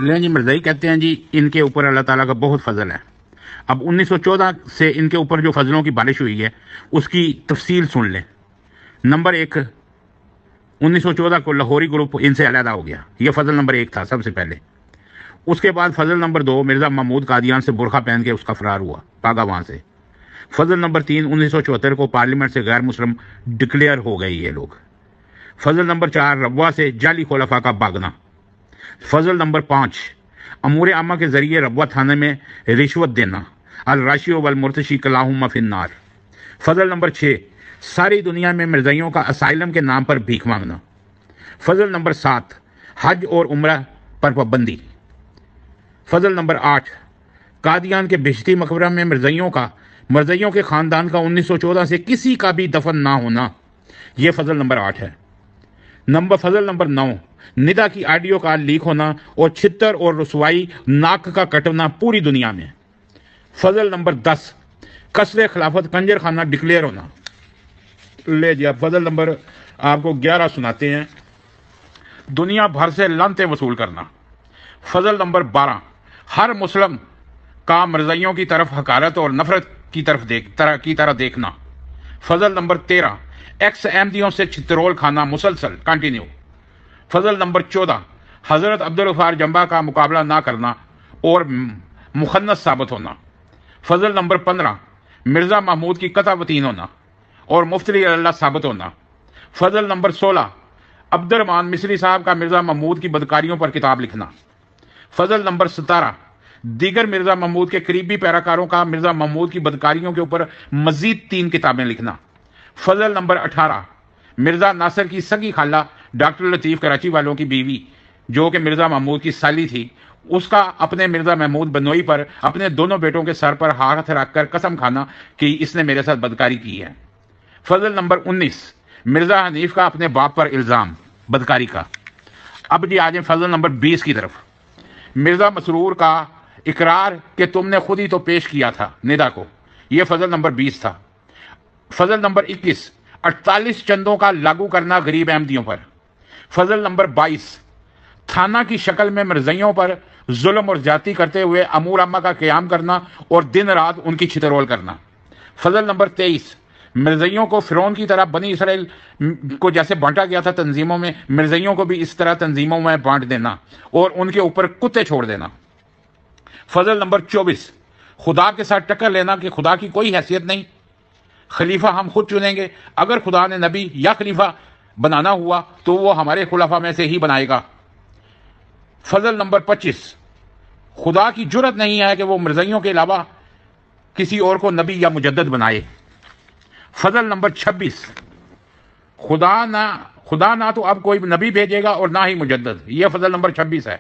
लें जी, मिर्ज़ाई कहते हैं जी इनके ऊपर अल्लाह ताला का बहुत फजल है। अब 1914 से इनके ऊपर जो फजलों की बारिश हुई है उसकी तफसील सुन लें। नंबर एक, 1914 को लाहौरी ग्रुप इनसे अलहदा हो गया। यह फजल नंबर एक था सबसे पहले। उसके बाद फजल नंबर दो, मिर्ज़ा महमूद कादियान से बुरखा पहन के उसका फरार हुआ, भागा वहां से। फजल नंबर तीन, 1974 को पार्लियामेंट से गैर मुस्लिम डिक्लेयर हो गए ये लोग। फजल नंबर चार, रब्वा से जाली खुलफा का भागना। फजल नंबर पाँच, अमूर आमा के जरिए रब्वा थाने में रिश्वत देना। अल राशियो वल मुर्तशी कलाहुम फिन्नार। फजल नंबर छः, सारी दुनिया में मिर्ज़ाइयों का असाइलम के नाम पर भीख मांगना। फजल नंबर सात, हज और उम्रा पर पाबंदी। फजल नंबर आठ, कादियान के बिश्ती मकबरा में मिर्ज़ाइयों के ख़ानदान का 1914 से किसी का भी दफन ना होना। यह फजल नंबर आठ है। फजल नंबर नौ, निदा की ऑडियो का लीक होना और छितर और रसवाई नाक का कटना पूरी दुनिया में। फजल नंबर 10, कसरे खिलाफत कंजर खाना डिक्लेयर होना। ले जी, फजल नंबर आपको 11 सुनाते हैं, दुनिया भर से लानतें वसूल करना। फजल नंबर 12, हर मुस्लिम का मिर्ज़ाइयों की तरफ हकारत और नफरत की तरह देखना। फजल नंबर 13, एक्स अहमदियों से चित्रोल खाना मुसलसल कंटिन्यू। फजल नंबर 14, हजरत अब्दुल गफ्फार जंबा का मुकाबला ना करना और मुखन्नस साबित होना। फजल नंबर 15, मिर्ज़ा महमूद की कतावतीन होना और मुफ्ती अल्लाह साबित होना। फजल नंबर 16, अब्दुर्रहमान मिस्री साहब का मिर्ज़ा महमूद की बदकारियों पर किताब लिखना। फजल नंबर 17, दीगर मिर्ज़ा महमूद के करीबी पैराकारों का मिर्ज़ा महमूद की बदकारियों के ऊपर मजीद 3 किताबें लिखना। फजल नंबर 18, मिर्ज़ा नासिर की सगी खाला डॉक्टर लतीफ़ कराची वालों की बीवी जो कि मिर्ज़ा महमूद की साली थी, उसका अपने मिर्ज़ा महमूद बनोई पर अपने दोनों बेटों के सर पर हाथ रखकर कसम खाना कि इसने मेरे साथ बदकारी की है। फजल नंबर 19, मिर्ज़ा हनीफ का अपने बाप पर इल्ज़ाम बदकारी का। अब जी आ जाए फजल नंबर 20 की तरफ। मिर्ज़ा मसरूर का इकरार कि तुमने खुद ही तो पेश किया था निदा को। यह फजल नंबर 20 था। फजल नंबर 21, 48 चंदों का लागू करना गरीब अहमदियों पर। फजल नंबर 22, थाना की शक्ल में मिर्ज़ाइयों पर जुल्म और जाति करते हुए अमूर अम्मा का क़याम करना और दिन रात उनकी छितरोल करना। फजल नंबर 23, मिर्ज़ाइयों को फ़िरौन की तरह बनी इसराइल को जैसे बांटा गया था तंजीमों में, मिर्ज़ाइयों को भी इस तरह तंजीमों में बांट देना और उनके ऊपर कुत्ते छोड़ देना। फजल नंबर 24, खुदा के साथ टक्कर लेना कि खुदा की कोई हैसियत नहीं, खलीफा हम खुद चुनेंगे, अगर खुदा ने नबी या खलीफा बनाना हुआ तो वो हमारे खुलाफा में से ही बनाएगा। फजल नंबर 25, खुदा की जुर्रत नहीं है कि वो मिर्ज़ाइयों के अलावा किसी और को नबी या मुजद्दद बनाए। फजल नंबर 26, खुदा ना तो अब कोई नबी भेजेगा और ना ही मुजद्दद। यह फजल नंबर 26 है।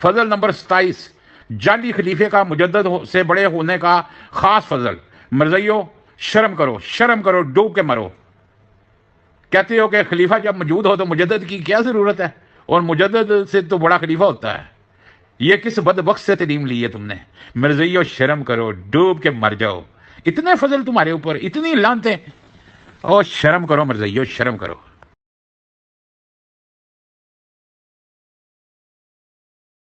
फजल नंबर 27, जाली खलीफे का मुजद्दद से बड़े होने का खास फजल। मिर्ज़ाइयों शर्म करो, डूब के मरो। कहते हो कि खलीफा जब मौजूद हो तो मुजद्दद की क्या जरूरत है, और मुजद्दद से तो बड़ा खलीफा होता है। ये किस बदबख्त से तलीम ली है तुमने? मिर्ज़ाइयों शर्म करो, डूब के मर जाओ। इतने फजल तुम्हारे ऊपर, इतनी लानतें, और शर्म करो मिर्ज़ाइयों, शर्म करो।